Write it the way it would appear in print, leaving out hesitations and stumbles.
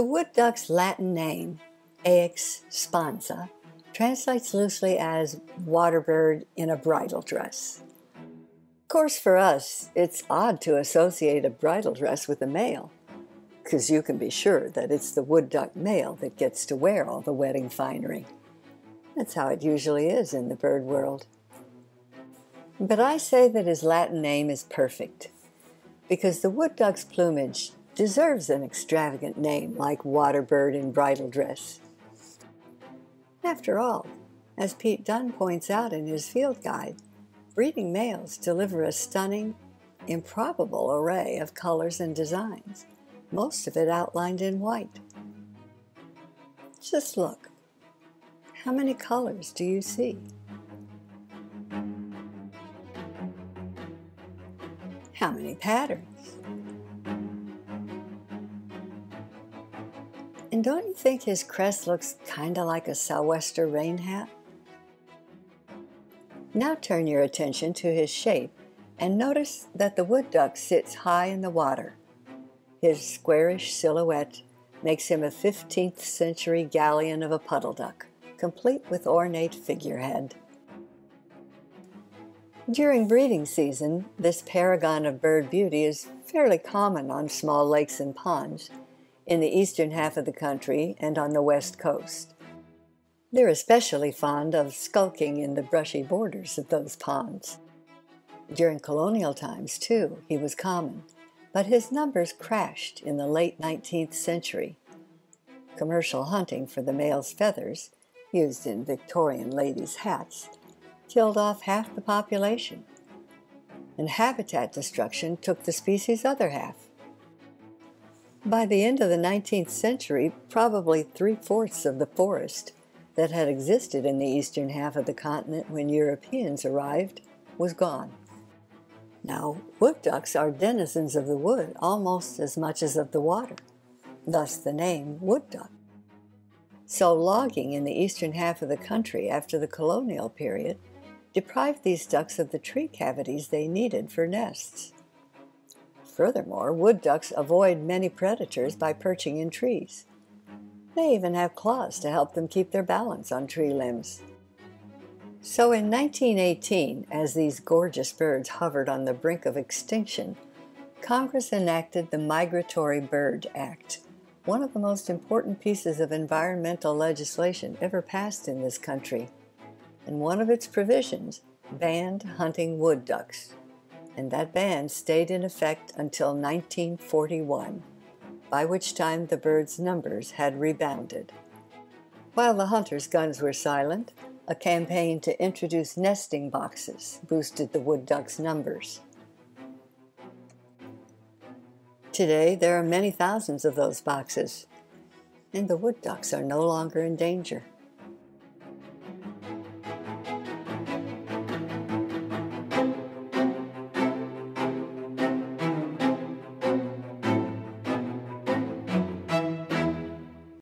The wood duck's Latin name, Aix sponsa, translates loosely as water bird in a bridal dress. Of course, for us, it's odd to associate a bridal dress with a male, because you can be sure that it's the wood duck male that gets to wear all the wedding finery. That's how it usually is in the bird world. But I say that his Latin name is perfect, because the wood duck's plumage deserves an extravagant name like water bird in bridal dress. After all, as Pete Dunn points out in his field guide, breeding males deliver a stunning, improbable array of colors and designs, most of it outlined in white. Just look. How many colors do you see? How many patterns? And don't you think his crest looks kinda like a sou'wester rain hat? Now turn your attention to his shape and notice that the wood duck sits high in the water. His squarish silhouette makes him a 15th century galleon of a puddle duck, complete with ornate figurehead. During breeding season, this paragon of bird beauty is fairly common on small lakes and ponds in the eastern half of the country and on the west coast. They're especially fond of skulking in the brushy borders of those ponds. During colonial times, too, he was common, but his numbers crashed in the late 19th century. Commercial hunting for the male's feathers, used in Victorian ladies' hats, killed off half the population, and habitat destruction took the species' other half. By the end of the 19th century, probably 3/4 of the forest that had existed in the eastern half of the continent when Europeans arrived was gone. Now, wood ducks are denizens of the wood almost as much as of the water, thus the name wood duck. So logging in the eastern half of the country after the colonial period deprived these ducks of the tree cavities they needed for nests. Furthermore, wood ducks avoid many predators by perching in trees. They even have claws to help them keep their balance on tree limbs. So in 1918, as these gorgeous birds hovered on the brink of extinction, Congress enacted the Migratory Bird Act, one of the most important pieces of environmental legislation ever passed in this country. And one of its provisions banned hunting wood ducks. And that ban stayed in effect until 1941, by which time the birds' numbers had rebounded. While the hunters' guns were silent, a campaign to introduce nesting boxes boosted the wood ducks' numbers. Today, there are many thousands of those boxes, and the wood ducks are no longer in danger.